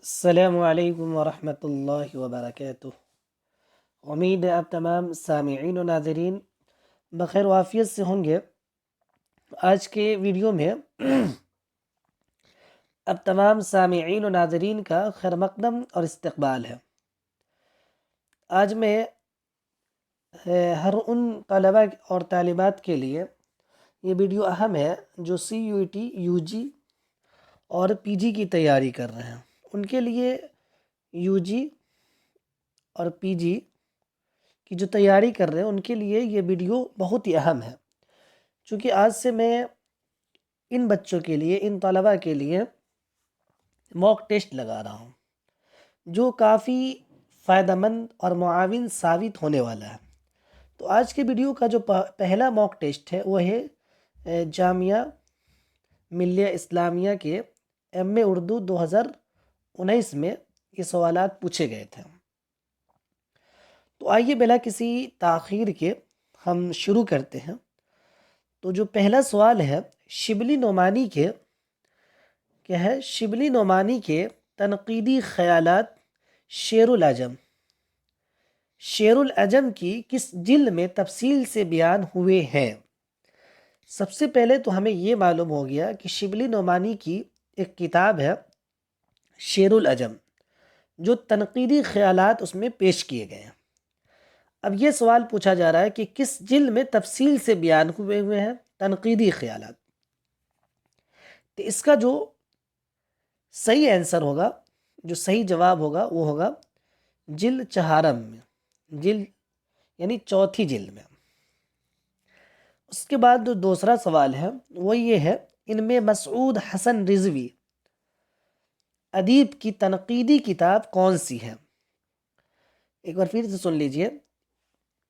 السلام علیکم ورحمۃ اللہ وبرکاتہ۔ امید ہے آپ تمام سامعین و ناظرین بخیر و عافیت سے ہوں گے۔ آج کے ویڈیو میں اب تمام سامعین و ناظرین کا خیر مقدم اور استقبال ہے۔ آج میں ہر ان طلباء اور طالبات کے لیے یہ ویڈیو اہم ہے جو CUET UG اور PG کی تیاری کر رہے ہیں۔ ان کے لیے UG اور PG کی جو تیاری کر رہے ہیں ان کے لیے یہ ویڈیو بہت ہی اہم ہے، چونکہ آج سے میں ان بچوں کے لیے، ان طلباء کے لیے موک ٹیسٹ لگا رہا ہوں جو کافی فائدہ مند اور معاون ثابت ہونے والا ہے۔ تو آج کے ویڈیو کا جو پہلا موک ٹیسٹ ہے وہ ہے جامعہ ملیہ اسلامیہ کے MA اردو 2019 میں یہ سوالات پوچھے گئے تھے۔ تو آئیے بلا کسی تاخیر کے ہم شروع کرتے ہیں۔ تو جو پہلا سوال ہے شبلی نعمانی کے کیا ہے؟ شبلی نعمانی کے تنقیدی خیالات شعر العجم کی کس جلد میں تفصیل سے بیان ہوئے ہیں؟ سب سے پہلے تو ہمیں یہ معلوم ہو گیا کہ شبلی نعمانی کی ایک کتاب ہے شعر العجم، جو تنقیدی خیالات اس میں پیش کیے گئے ہیں۔ اب یہ سوال پوچھا جا رہا ہے کہ کس جلد میں تفصیل سے بیان ہوئے ہیں تنقیدی خیالات۔ تو اس کا جو صحیح آنسر ہوگا، جو صحیح جواب ہوگا وہ ہوگا جلد چہارم میں، جلد یعنی چوتھی جلد میں۔ اس کے بعد جو دوسرا سوال ہے وہ یہ ہے ان میں مسعود حسن رضوی ادیب کی تنقیدی کتاب کون سی ہے؟ ایک بار پھر سے سن لیجئے،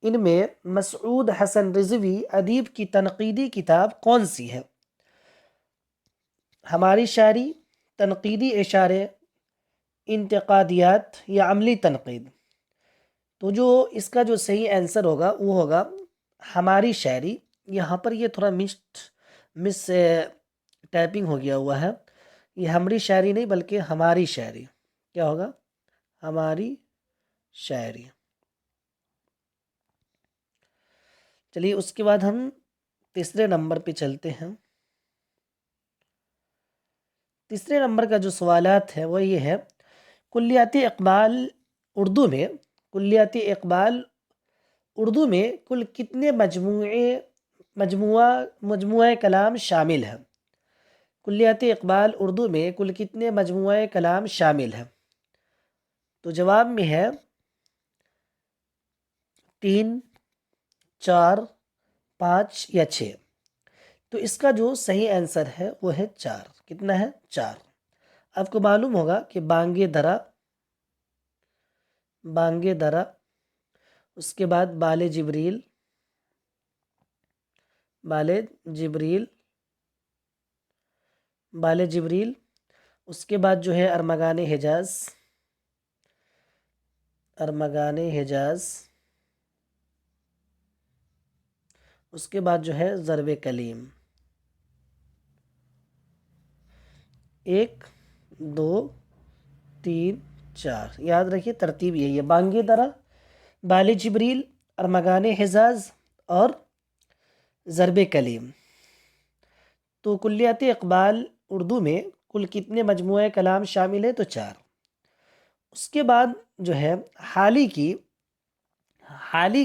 ان میں مسعود حسن رضوی ادیب کی تنقیدی کتاب کون سی ہے؟ ہماری شاعری، تنقیدی اشارے، انتقادیات یا عملی تنقید؟ تو جو اس کا جو صحیح آنسر ہوگا وہ ہوگا ہماری شاعری۔ یہاں پر یہ تھوڑا مس ٹائپنگ ہو گیا ہوا ہے، یہ ہماری شاعری نہیں بلکہ ہماری شاعری۔ کیا ہوگا؟ ہماری شاعری۔ چلیے اس کے بعد ہم تیسرے نمبر پہ چلتے ہیں۔ تیسرے نمبر کا جو سوالات ہے وہ یہ ہے کلیات اقبال اردو میں کل کتنے مجموعہ کلام شامل ہیں؟ کلیات اقبال اردو میں کل کتنے مجموعہ کلام شامل ہیں؟ تو جواب میں ہے 3، 4، 5 یا 6۔ تو اس کا جو صحیح آنسر ہے وہ ہے 4۔ کتنا ہے؟ 4۔ آپ کو معلوم ہوگا کہ بانگ درا، اس کے بعد بال جبریل، اس کے بعد جو ہے ارمغان حجاز، اس کے بعد جو ہے ضرب کلیم۔ 1، 2، 3، 4، یاد رکھیے ترتیب یہی ہے: بانگ درا، بال جبریل، ارمغان حجاز اور ضرب کلیم۔ تو کلیات اقبال اردو میں کل کتنے مجموعہ کلام شامل ہے؟ تو 4۔ اس کے بعد جو ہے حالی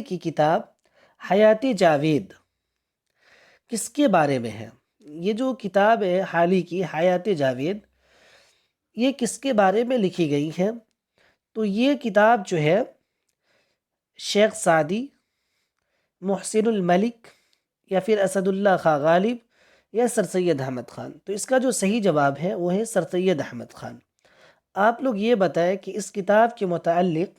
کی کتاب حیات جاوید کس کے بارے میں ہے؟ یہ جو کتاب ہے حالی کی حیات جاوید، یہ کس کے بارے میں لکھی گئی ہے؟ تو یہ کتاب جو ہے شیخ سعدی، محسن الملک یا پھر اسد اللہ خان غالب یا سر سید احمد خان۔ تو اس کا جو صحیح جواب ہے وہ ہے سر سید احمد خان۔ آپ لوگ یہ بتائیں کہ اس کتاب کے متعلق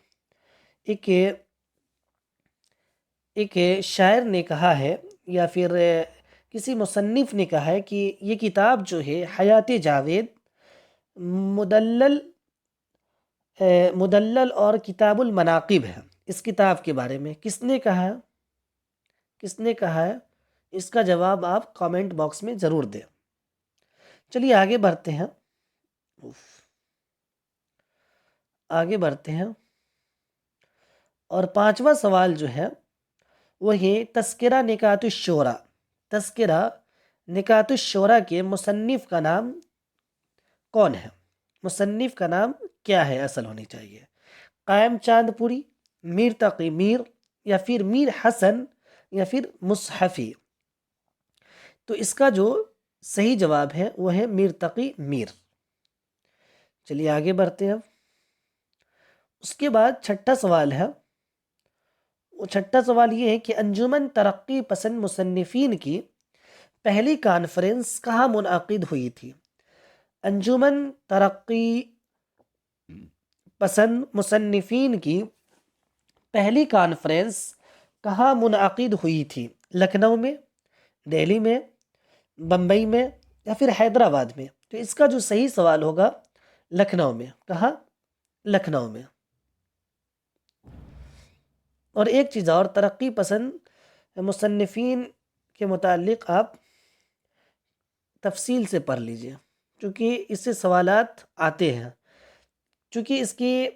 ایک شاعر نے کہا ہے یا پھر کسی مصنف نے کہا ہے کہ یہ کتاب جو ہے حیات جاوید مدلل اور کتاب المناقب ہے۔ اس کتاب کے بارے میں کس نے کہا ہے؟ اس کا جواب آپ کامنٹ باکس میں ضرور دیں۔ چلیے آگے بڑھتے ہیں۔ آگے بڑھتے ہیں، اور پانچواں سوال جو ہے وہ یہ تذکرہ نکات الشورا، تذکرہ نکات الشورا کے مصنف کا نام کون ہے؟ مصنف کا نام کیا ہے اصل ہونی چاہیے؟ قائم چاند پوری، میر تقی میر، یا پھر میر حسن، یا پھر مصحفی؟ تو اس کا جو صحیح جواب ہے وہ ہے میر تقی میر۔ چلیے آگے بڑھتے ہیں۔ اس کے بعد چھٹا سوال ہے، وہ چھٹا سوال یہ ہے کہ انجمن ترقی پسند مصنفین کی پہلی کانفرنس کہاں منعقد ہوئی تھی؟ انجمن ترقی پسند مصنفین کی پہلی کانفرنس کہاں منعقد ہوئی تھی؟ لکھنؤ میں، دہلی میں، بمبئی میں، یا پھر حیدرآباد میں؟ تو اس کا جو صحیح سوال ہوگا لکھنؤ میں۔ کہاں؟ لکھنؤ میں۔ اور ایک چیز اور، ترقی پسند مصنفین کے متعلق آپ تفصیل سے پڑھ لیجئے، چونکہ اس سے سوالات آتے ہیں، چونکہ اس کی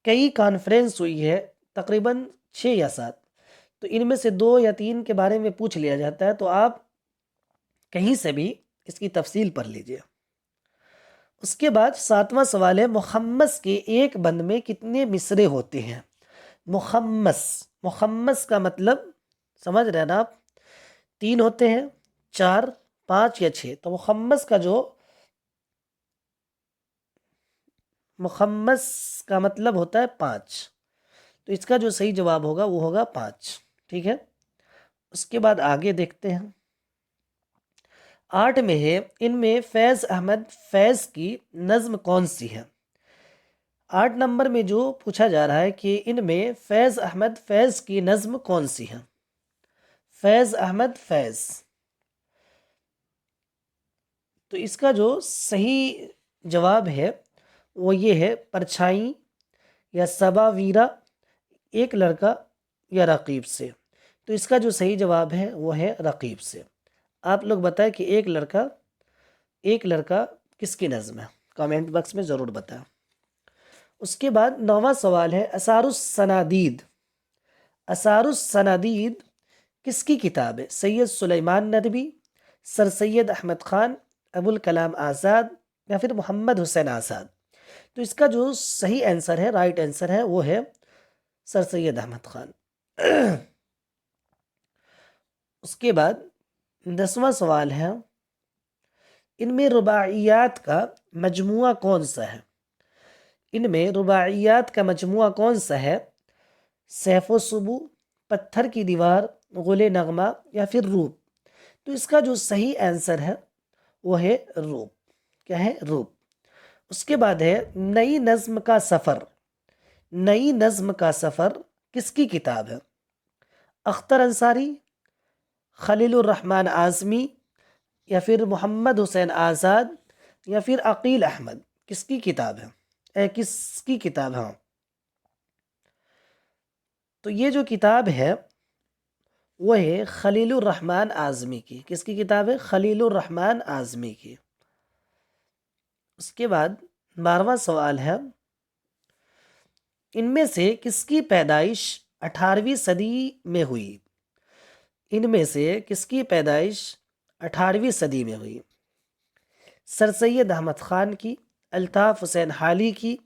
کئی کانفرنس ہوئی ہے، تقریباً 6 یا 7، تو ان میں سے 2 یا 3 کے بارے میں پوچھ لیا جاتا ہے، تو آپ کہیں سے بھی اس کی تفصیل پڑھ لیجئے۔ اس کے بعد 7واں سوال ہے، مخمس کے ایک بند میں کتنے مصرے ہوتے ہیں؟ مخمس، مخمس کا مطلب سمجھ رہے ہیں نا آپ؟ 3 ہوتے ہیں، 4، 5 یا 6؟ تو مخمس کا جو مخمس کا مطلب ہوتا ہے 5، تو اس کا جو صحیح جواب ہوگا وہ ہوگا 5۔ ٹھیک ہے، اس کے بعد آگے دیکھتے ہیں۔ 8 میں ہے، ان میں فیض احمد فیض کی نظم کون سی ہے؟ 8 نمبر میں جو پوچھا جا رہا ہے کہ ان میں فیض احمد فیض کی نظم کون سی ہے؟ فیض احمد فیض، تو اس کا جو صحیح جواب ہے وہ یہ ہے، پرچھائی، یا صبا ویرا، ایک لڑکا، یا رقیب سے؟ تو اس کا جو صحیح جواب ہے وہ ہے رقیب سے۔ آپ لوگ بتائیں کہ ایک لڑکا کس کی نظم ہے؟ کامنٹ باکس میں ضرور بتائیں۔ اس کے بعد 9واں سوال ہے، اثار السنادید، اثار السنادید کس کی کتاب ہے؟ سید سلیمان ندوی، سر سید احمد خان، ابوالکلام آزاد، یا پھر محمد حسین آزاد؟ تو اس کا جو صحیح آنسر ہے، رائٹ آنسر ہے، وہ ہے سر سید احمد خان۔ اس کے بعد 10واں سوال ہے، ان میں رباعیات کا مجموعہ کون سا ہے؟ ان میں رباعیات کا مجموعہ کون سا ہے؟ سیف و سبو، پتھر کی دیوار، غل نغمہ، یا پھر روپ؟ تو اس کا جو صحیح آنسر ہے وہ ہے روپ۔ کیا ہے؟ روپ۔ اس کے بعد ہے، نئی نظم کا سفر، نئی نظم کا سفر کس کی کتاب ہے؟ اختر انصاری، خلیل الرحمن اعظمی، یا پھر محمد حسین آزاد، یا پھر عقیل احمد؟ کس کی کتاب ہے؟ کس کی کتاب ہے؟ تو یہ جو کتاب ہے وہ ہے خلیل الرحمن اعظمی کی۔ کس کی کتاب ہے؟ خلیل الرحمن اعظمی کی۔ اس کے بعد 12واں سوال ہے، ان میں سے کس کی پیدائش 18ویں صدی میں ہوئی؟ ان میں سے کس کی پیدائش 18ویں صدی میں ہوئی؟ سر سید احمد خان کی، الطاف حسین حالی کی،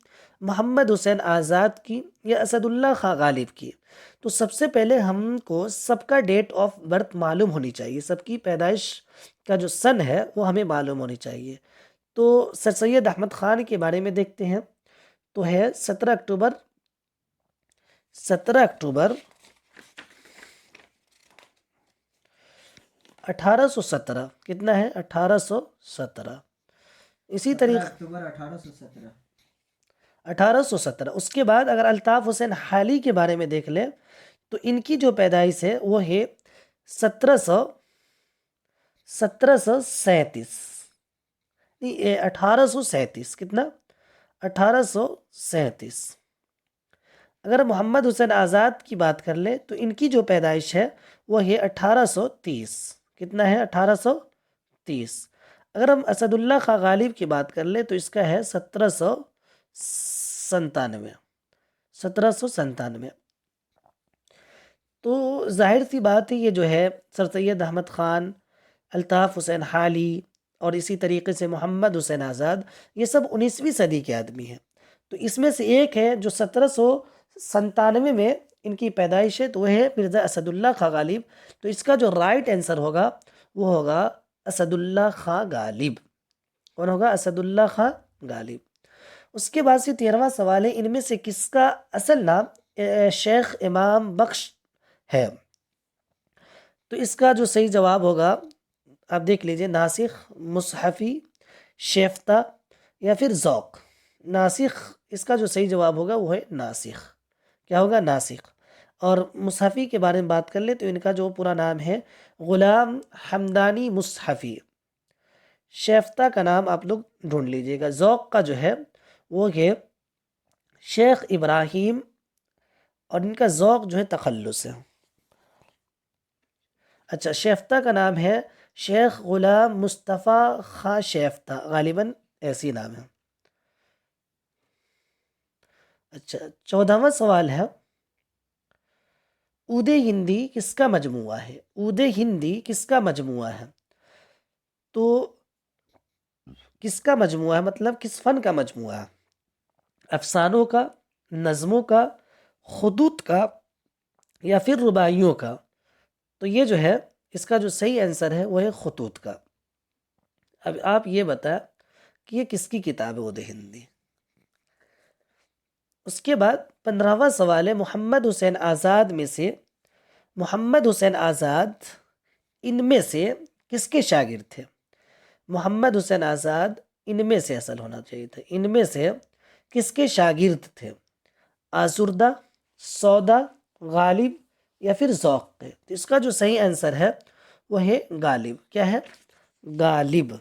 محمد حسین آزاد کی، یا اسد اللہ خان غالب کی؟ تو سب سے پہلے ہم کو سب کا ڈیٹ آف برتھ معلوم ہونی چاہیے، سب کی پیدائش کا جو سن ہے وہ ہمیں معلوم ہونی چاہیے۔ تو سر سید احمد خان کے بارے میں دیکھتے ہیں، تو ہے 17 اکتوبر 1817۔ کتنا ہے؟ 1817۔ اسی طریقے اکتوبر 1817۔ 1817۔ اس کے بعد اگر الطاف حسین حالی کے بارے میں دیکھ لیں تو ان کی جو پیدائش ہے وہ ہے 1737، 1837۔ کتنا؟ 1837۔ اگر محمد حسین آزاد کی بات کر لیں تو ان کی جو پیدائش ہے وہ ہے 1830۔ کتنا ہے؟ 1830۔ اگر ہم اسد اللہ خان غالب کی بات کر لیں تو اس کا ہے 1700 1797، 1797۔ تو ظاہر سی بات ہے یہ جو ہے سر سید احمد خان، الطاف حسین حالی اور اسی طریقے سے محمد حسین آزاد، یہ سب 19ویں صدی کے آدمی ہیں۔ تو اس میں سے ایک ہے جو 1797 میں ان کی پیدائش ہے، تو وہ ہے مرزا اسد اللہ خاں غالب۔ تو اس کا جو رائٹ آنسر ہوگا وہ ہوگا اسد اللہ خاں غالب۔ کون ہوگا؟ اسد اللہ خاں غالب۔ اس کے بعد سے 13واں سوال ہے، ان میں سے کس کا اصل نام شیخ امام بخش ہے؟ تو اس کا جو صحیح جواب ہوگا آپ دیکھ لیجئے، ناسخ، مصحفی، شیفتہ یا پھر ذوق۔ ناسخ، اس کا جو صحیح جواب ہوگا وہ ہے ناسخ۔ کیا ہوگا؟ ناسخ۔ اور مصحفی کے بارے میں بات کر لیں تو ان کا جو پورا نام ہے غلام حمدانی مصحفی۔ شیفتہ کا نام آپ لوگ ڈھونڈ لیجئے گا۔ ذوق کا جو ہے وہ ہے شیخ ابراہیم، اور ان کا ذوق جو ہے تخلص ہے۔ اچھا، شیفتہ کا نام ہے شیخ غلام مصطفیٰ خاں شیفتہ، غالباً ایسی نام ہے۔ اچھا، 14واں سوال ہے، عود ہندی کس کا مجموعہ ہے؟ عود ہندی کس کا مجموعہ ہے؟ تو کس کا مجموعہ ہے مطلب کس فن کا مجموعہ ہے؟ افسانوں کا، نظموں کا، خطوط کا یا پھر رباعیوں کا؟ تو یہ جو ہے اس کا جو صحیح آنسر ہے وہ ہے خطوط کا۔ اب آپ یہ بتائیں کہ یہ کس کی کتاب ہے عود ہندی؟ اس کے بعد 15واں سوال ہے، محمد حسین آزاد میں سے، محمد حسین آزاد ان میں سے کس کے شاگرد تھے؟ محمد حسین آزاد ان میں سے اصل ہونا چاہیے تھا، ان میں سے کس کے شاگرد تھے؟ آزردہ، سودا، غالب یا پھر ذوق کے؟ تو اس کا جو صحیح آنسر ہے وہ ہے غالب۔ کیا ہے؟ غالب۔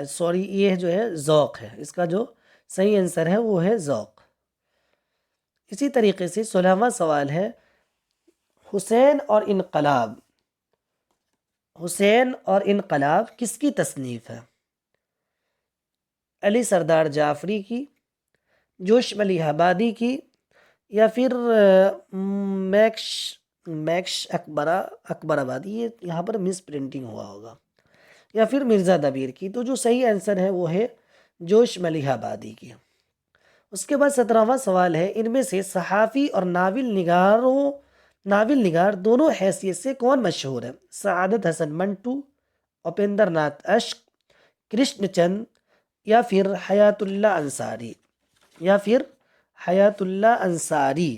سوری، یہ جو ہے ذوق ہے، اس کا جو صحیح آنسر ہے وہ ہے ذوق۔ اسی طریقے سے 16واں سوال ہے، حسین اور انقلاب، حسین اور انقلاب کس کی تصنیف ہے؟ علی سردار جعفری کی، جوش ملی آبادی کی، یا پھر میکش اکبر آبادی، یہ یہاں پر مس پرنٹنگ ہوا ہوگا، یا پھر مرزا دبیر کی؟ تو جو صحیح آنسر ہے وہ ہے جوش ملی آبادی کی۔ اس کے بعد 17واں سوال ہے، ان میں سے صحافی اور ناول نگار دونوں حیثیت سے کون مشہور ہے؟ سعادت حسن منٹو، اپیندر ناتھ اشک، کرشن چند یا پھر حیات اللہ انصاری؟ یا پھر حیات اللہ انصاری؟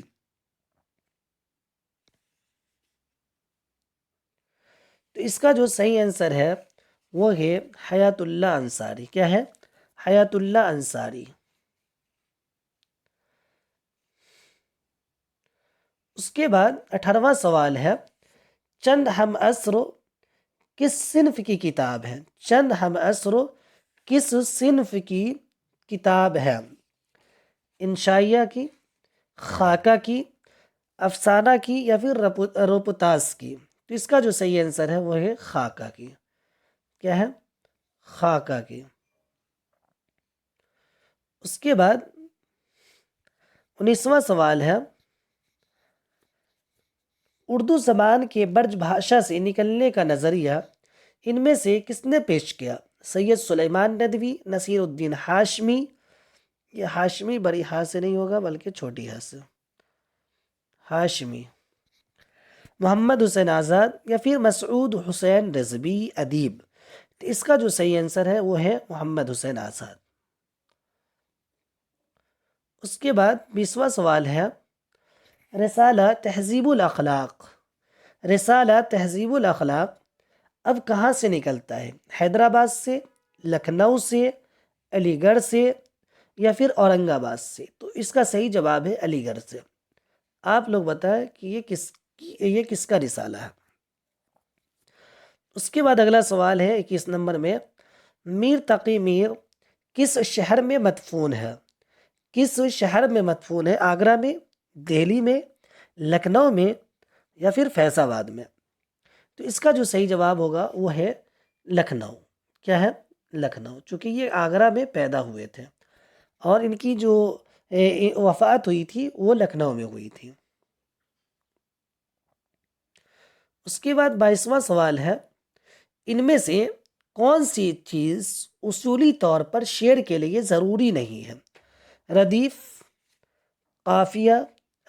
تو اس کا جو صحیح آنسر ہے وہ ہے حیات اللہ انصاری۔ کیا ہے؟ حیات اللہ انصاری۔ اس کے بعد 18واں سوال ہے، چند ہم عصر کس صنف کی کتاب ہے؟ چند ہم عصر کس صنف کی کتاب ہے؟ انشائیہ کی، خاکہ کی، افسانہ کی یا پھر روپتاس کی؟ تو اس کا جو صحیح آنسر ہے وہ ہے خاکہ کی۔ کیا ہے؟ خاکہ کی۔ اس کے بعد 19واں سوال ہے، اردو زبان کے برج بھاشا سے نکلنے کا نظریہ ان میں سے کس نے پیش کیا؟ سید سلیمان ندوی، نصیر الدین ہاشمی، یہ ہاشمی بڑی ہاں سے نہیں ہوگا بلکہ چھوٹی ہاں سے، ہاشمی، محمد حسین آزاد یا پھر مسعود حسین رضوی ادیب؟ تو اس کا جو صحیح آنسر ہے وہ ہے محمد حسین آزاد۔ اس کے بعد 20واں سوال ہے، رسالہ تہذیب الاخلاق، رسالہ تہذیب الاخلاق اب کہاں سے نکلتا ہے؟ حیدرآباد سے، لکھنؤ سے، علی گڑھ سے یا پھر اورنگ آباد سے؟ تو اس کا صحیح جواب ہے علی گڑھ سے۔ آپ لوگ بتائیں کہ یہ کس کا رسالہ ہے؟ اس کے بعد اگلا سوال ہے 21 نمبر میں، میر تقی میر کس شہر میں مدفون ہے؟ کس شہر میں مدفون ہے؟ آگرہ میں، دہلی میں، لکھنؤ میں یا پھر فیض آباد میں؟ تو اس کا جو صحیح جواب ہوگا وہ ہے لکھنؤ۔ کیا ہے؟ لکھنؤ، چونکہ یہ آگرہ میں پیدا ہوئے تھے اور ان کی جو وفات ہوئی تھی وہ لکھنؤ میں ہوئی تھی۔ اس کے بعد 22واں سوال ہے، ان میں سے کون سی چیز اصولی طور پر شعر کے لیے ضروری نہیں ہے؟ ردیف، قافیہ،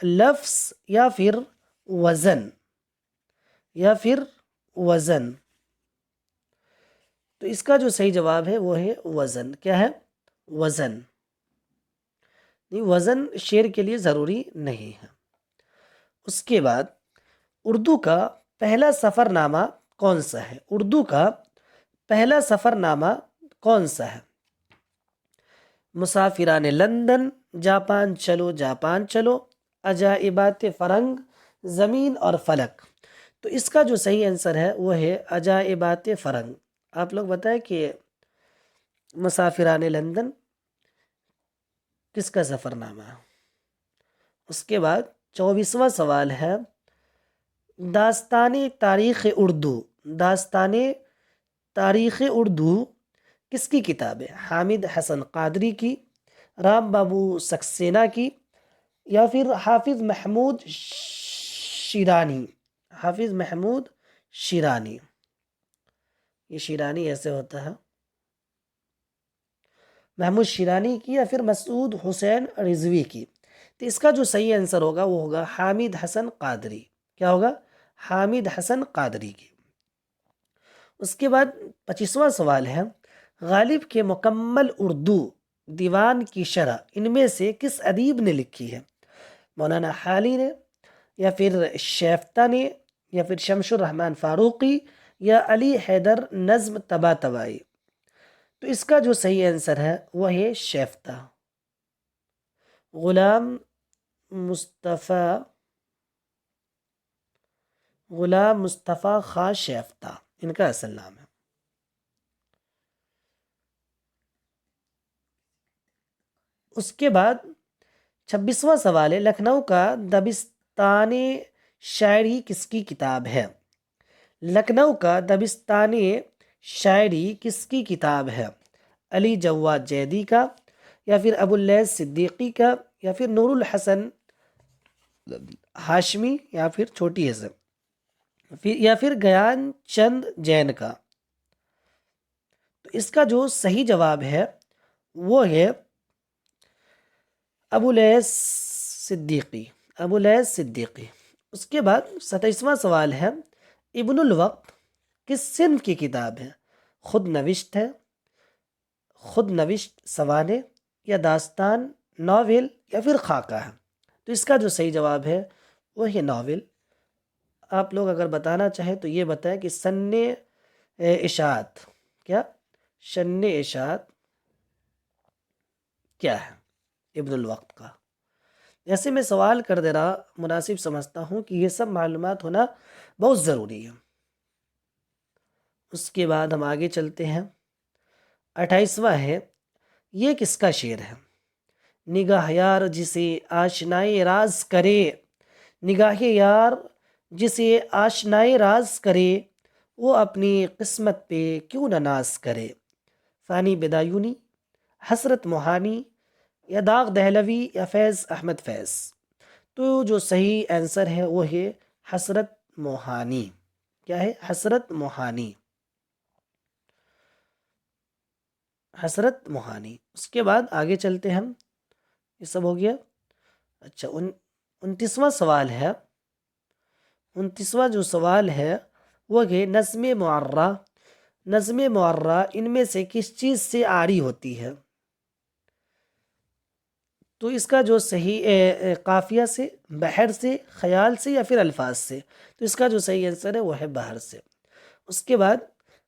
لفظ یا پھر وزن؟ وزن۔ تو اس کا جو صحیح جواب ہے وہ ہے وزن۔ کیا ہے؟ وزن۔ وزن شعر کے لیے ضروری نہیں ہے۔ اس کے بعد اردو کا پہلا سفر نامہ کون سا ہے؟ اردو کا پہلا سفر نامہ کون سا ہے؟ مسافران لندن، جاپان چلو جاپان چلو، عجائبات فرنگ، زمین اور فلک؟ تو اس کا جو صحیح آنسر ہے وہ ہے عجائبات فرنگ۔ آپ لوگ بتائیں کہ مسافران لندن کس کا سفر نامہ ہے؟ اس کے بعد 24واں سوال ہے، داستان تاریخ اردو، داستان تاریخ اردو کس کی کتاب ہے؟ حامد حسن قادری کی، رام بابو سکسینہ کی، یا پھر حافظ محمود شیرانی؟ حافظ محمود شیرانی، یہ شیرانی ایسے ہوتا ہے، محمود شیرانی کی یا پھر مسعود حسین رضوی کی؟ تو اس کا جو صحیح آنسر ہوگا وہ ہوگا حامد حسن قادری۔ کیا ہوگا؟ حامد حسن قادری کی۔ اس کے بعد 25واں سوال ہے، غالب کے مکمل اردو دیوان کی شرح ان میں سے کس ادیب نے لکھی ہے؟ مولانا حالی نے، یا پھر شیفتہ نے، یا پھر شمس الرحمن فاروقی، یا علی حیدر نظم طباطبائی؟ تو اس کا جو صحیح آنسر ہے وہ ہے شیفتہ، غلام مصطفیٰ خان شیفتہ ان کا اصل نام ہے۔ اس کے بعد 26واں سوال ہے، لکھنؤ کا دبستان شاعری کس کی کتاب ہے؟ لکھنؤ کا دبستان شاعری کس کی کتاب ہے؟ علی جواد جیدی کا، یا پھر ابو اللیث صدیقی کا، یا پھر نور الحسن ہاشمی، یا پھر چھوٹی حسن، یا پھر گیان چند جین کا؟ تو اس کا جو صحیح جواب ہے وہ ہے ابو اللیث صدیقی، ابو اللیث صدیقی۔ اس کے بعد 27واں سوال ہے، ابن الوقت کس صنف کی کتاب ہے؟ خود نوشت ہے، خود نوشت سوانح، یا داستان، ناول، یا پھر خاکہ ہے؟ تو اس کا جو صحیح جواب ہے وہ ہے ناول۔ آپ لوگ اگر بتانا چاہیں تو یہ بتائیں کہ سن اشاعت، کیا شن اشاعت کیا ہے ابن الوقت کا؟ جیسے میں سوال کر دے رہا مناسب سمجھتا ہوں کہ یہ سب معلومات ہونا بہت ضروری ہے۔ اس کے بعد ہم آگے چلتے ہیں، 28واں ہے، یہ کس کا شعر ہے؟ نگاہ یار جسے آشنائے راز کرے، نگاہ یار جسے آشنائے راز کرے، وہ اپنی قسمت پہ کیوں نہ ناز کرے؟ فانی بدایونی، حسرت موہانی، یا داغ دہلوی، یا فیض احمد فیض؟ تو جو صحیح آنسر ہے وہ ہے حسرت موہانی۔ کیا ہے؟ حسرت موہانی، حسرت موہانی۔ اس کے بعد آگے چلتے ہیں ہم، یہ سب ہو گیا۔ اچھا 29واں سوال ہے، 29واں جو سوال ہے وہ ہے نظم معرہ، نظم معرہ ان میں سے کس چیز سے عاری ہوتی ہے؟ تو اس کا جو صحیح قافیہ سے، بحر سے، خیال سے، یا پھر الفاظ سے؟ تو اس کا جو صحیح آنسر ہے وہ ہے بحر سے۔ اس کے بعد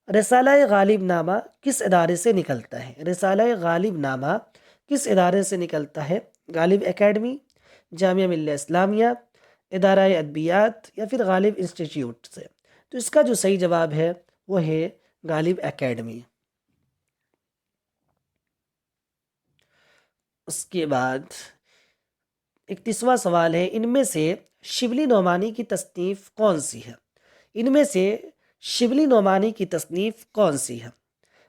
رسالہ غالب نامہ کس ادارے سے نکلتا ہے؟ رسالہ غالب نامہ کس ادارے سے نکلتا ہے؟ غالب اکیڈمی، جامعہ ملیہ اسلامیہ، ادارہ ادبیات، یا پھر غالب انسٹیٹیوٹ سے؟ تو اس کا جو صحیح جواب ہے وہ ہے غالب اکیڈمی۔ اس کے بعد 31واں سوال ہے، ان میں سے شبلی نعمانی کی تصنیف کون سی ہے؟ ان میں سے شبلی نعمانی کی تصنیف کون سی ہے؟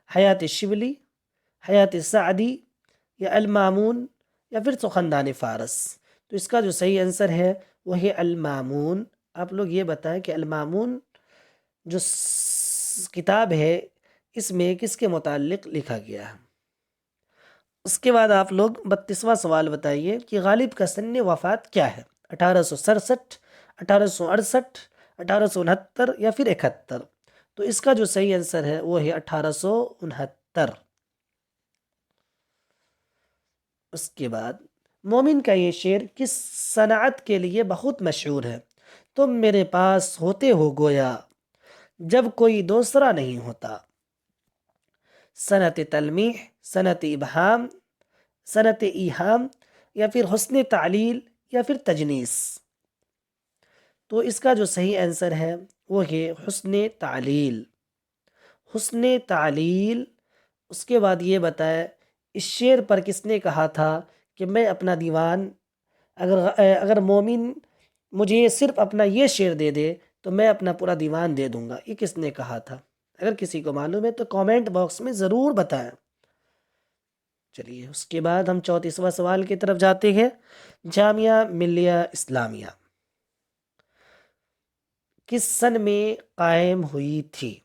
حیات شبلی، حیات سعدی، یا المامون، یا پھر سخندان فارس؟ تو اس کا جو صحیح آنسر ہے وہ ہے المامون۔ آپ لوگ یہ بتائیں کہ المامون جو کتاب ہے اس میں کس کے متعلق لکھا گیا ہے؟ اس کے بعد آپ لوگ 32واں سوال بتائیے کہ غالب کا سن وفات کیا ہے؟ 1867، 1868، 1869 یا پھر 71؟ تو اس کا جو صحیح آنسر ہے وہ ہے 1869۔ اس کے بعد مومن کا یہ شعر کس صنعت کے لیے بہت مشہور ہے؟ تم میرے پاس ہوتے ہو گویا جب کوئی دوسرا نہیں ہوتا، صنعت تلمیح، صنعت ابہام، صنعت ایہام، یا پھر حسن تعلیل، یا پھر تجنیس؟ تو اس کا جو صحیح آنسر ہے وہ ہے حسن تعلیل، حسن تعلیل۔ اس کے بعد یہ بتائے اس شعر پر کس نے کہا تھا کہ میں اپنا دیوان، اگر مومن مجھے صرف اپنا یہ شعر دے دے تو میں اپنا پورا دیوان دے دوں گا، یہ کس نے کہا تھا؟ اگر کسی کو معلوم ہے تو کامنٹ باکس میں ضرور بتائیں۔ چلیے اس کے بعد ہم 34واں سوال کی طرف جاتے ہیں۔ جامعہ ملیہ اسلامیہ کس سن میں قائم ہوئی تھی؟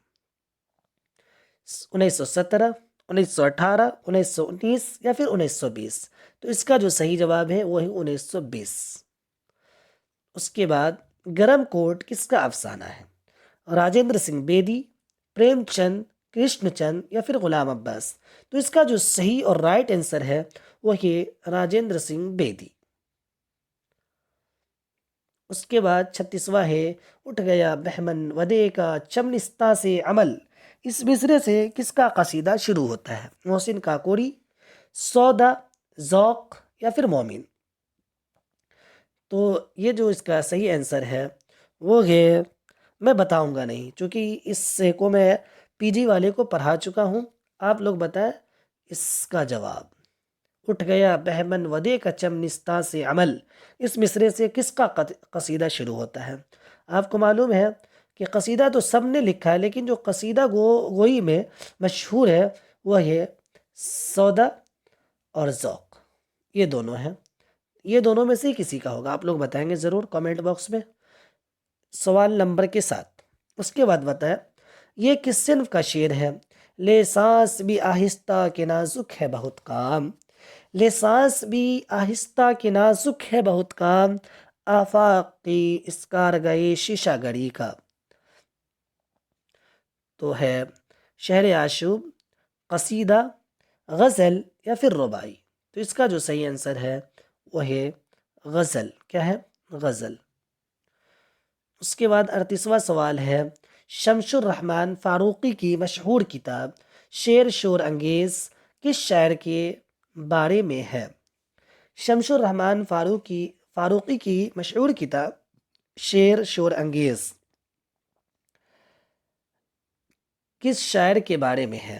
1917، 1918، 1919 یا پھر 1920؟ تو اس کا جو صحیح جواب ہے وہ ہے 1920۔ اس کے بعد گرم کوٹ کس کا افسانہ ہے؟ راجندر سنگھ بیدی، پریم چند، کرشن چند، یا پھر غلام عباس؟ تو اس کا جو صحیح اور رائٹ آنسر ہے وہ ہے راجندر سنگھ بیدی۔ اس کے بعد 36واں ہے، اٹھ گیا بہمن ودے کا چمنستہ سے عمل، اس مصرے سے کس کا قصیدہ شروع ہوتا ہے؟ محسن کاکوڑی، سودا، ذوق، یا پھر مومن؟ تو یہ جو اس کا صحیح آنسر ہے وہ ہے، میں بتاؤں گا نہیں چونکہ اس کو میں پی جی والے کو پڑھا چکا ہوں۔ آپ لوگ بتائیں اس کا جواب۔ اٹھ گیا بہمن ودے کا چمنستہ سے عمل، اس مصرے سے کس کا قصیدہ شروع ہوتا ہے؟ آپ کو معلوم ہے کہ قصیدہ تو سب نے لکھا ہے، لیکن جو قصیدہ گوئی میں مشہور ہے وہ ہے سودا اور ذوق، یہ دونوں ہیں۔ یہ دونوں میں سے ہی کسی کا ہوگا، آپ لوگ بتائیں گے ضرور کامنٹ باکس میں سوال نمبر کے ساتھ۔ اس کے بعد بتائیں یہ کس صنف کا شعر ہے؟ لے سانس بھی آہستہ کہ نازک ہے بہت کام، لے سانس بھی آہستہ کہ نازک ہے بہت کام، آفاق کی اس کارگئے شیشہ گری کا؟ تو ہے شعر آشوب، قصیدہ، غزل، یا پھر رباعی؟ تو اس کا جو صحیح آنسر ہے وہ ہے غزل۔ کیا ہے؟ غزل۔ اس کے بعد 38واں سوال ہے، شمس الرحمن فاروقی کی مشہور کتاب شعر شور انگیز کس شاعر کے بارے میں ہے؟ شمس الرحمن فاروقی کی مشہور کتاب شعر شور انگیز کس شاعر کے بارے میں ہے؟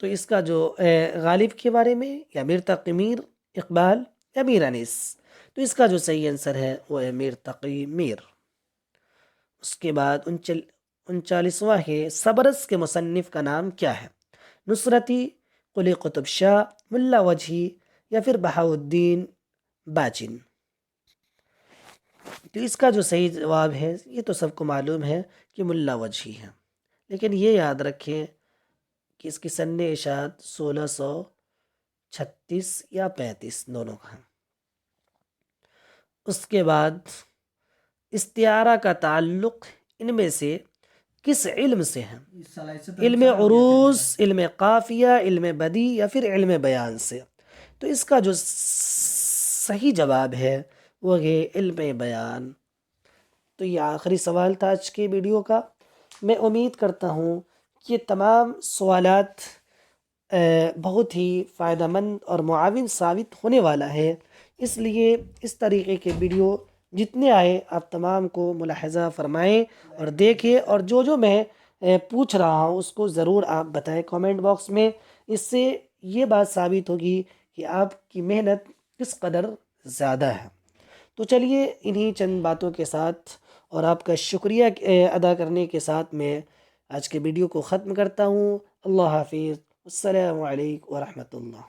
تو اس کا جو غالب کے بارے میں، یا میر تقی میر، اقبال، یا میر انیس؟ تو اس کا جو صحیح آنسر ہے وہ ہے میر تقی میر۔ اس کے بعد 39واں ہے، صبرس کے مصنف کا نام کیا ہے؟ نصرتی، قلی قطب شاہ، ملا وجہی، یا پھر بہاؤالدین باجن؟ تو اس کا جو صحیح جواب ہے یہ تو سب کو معلوم ہے کہ ملا وجہی ہے، لیکن یہ یاد رکھیں کہ اس کی سن اشاعت 1636 یا 35 دونوں کا ہے۔ اس کے بعد استعارہ کا تعلق ان میں سے کس علم سے ہے؟ علم عروض، علم قافیہ، علم بدی، یا پھر علم بیان سے؟ تو اس کا جو صحیح جواب ہے وہ ہے علم بیان۔ تو یہ آخری سوال تھا آج کے ویڈیو کا۔ میں امید کرتا ہوں کہ یہ تمام سوالات بہت ہی فائدہ مند اور معاون ثابت ہونے والا ہے، اس لیے اس طریقے کے ویڈیو جتنے آئے آپ تمام کو ملاحظہ فرمائیں اور دیکھیں، اور جو میں پوچھ رہا ہوں اس کو ضرور آپ بتائیں کامنٹ باکس میں۔ اس سے یہ بات ثابت ہوگی کہ آپ کی محنت کس قدر زیادہ ہے۔ تو چلیے انہی چند باتوں کے ساتھ اور آپ کا شکریہ ادا کرنے کے ساتھ میں آج کے ویڈیو کو ختم کرتا ہوں۔ اللہ حافظ، السلام علیکم ورحمۃ اللہ۔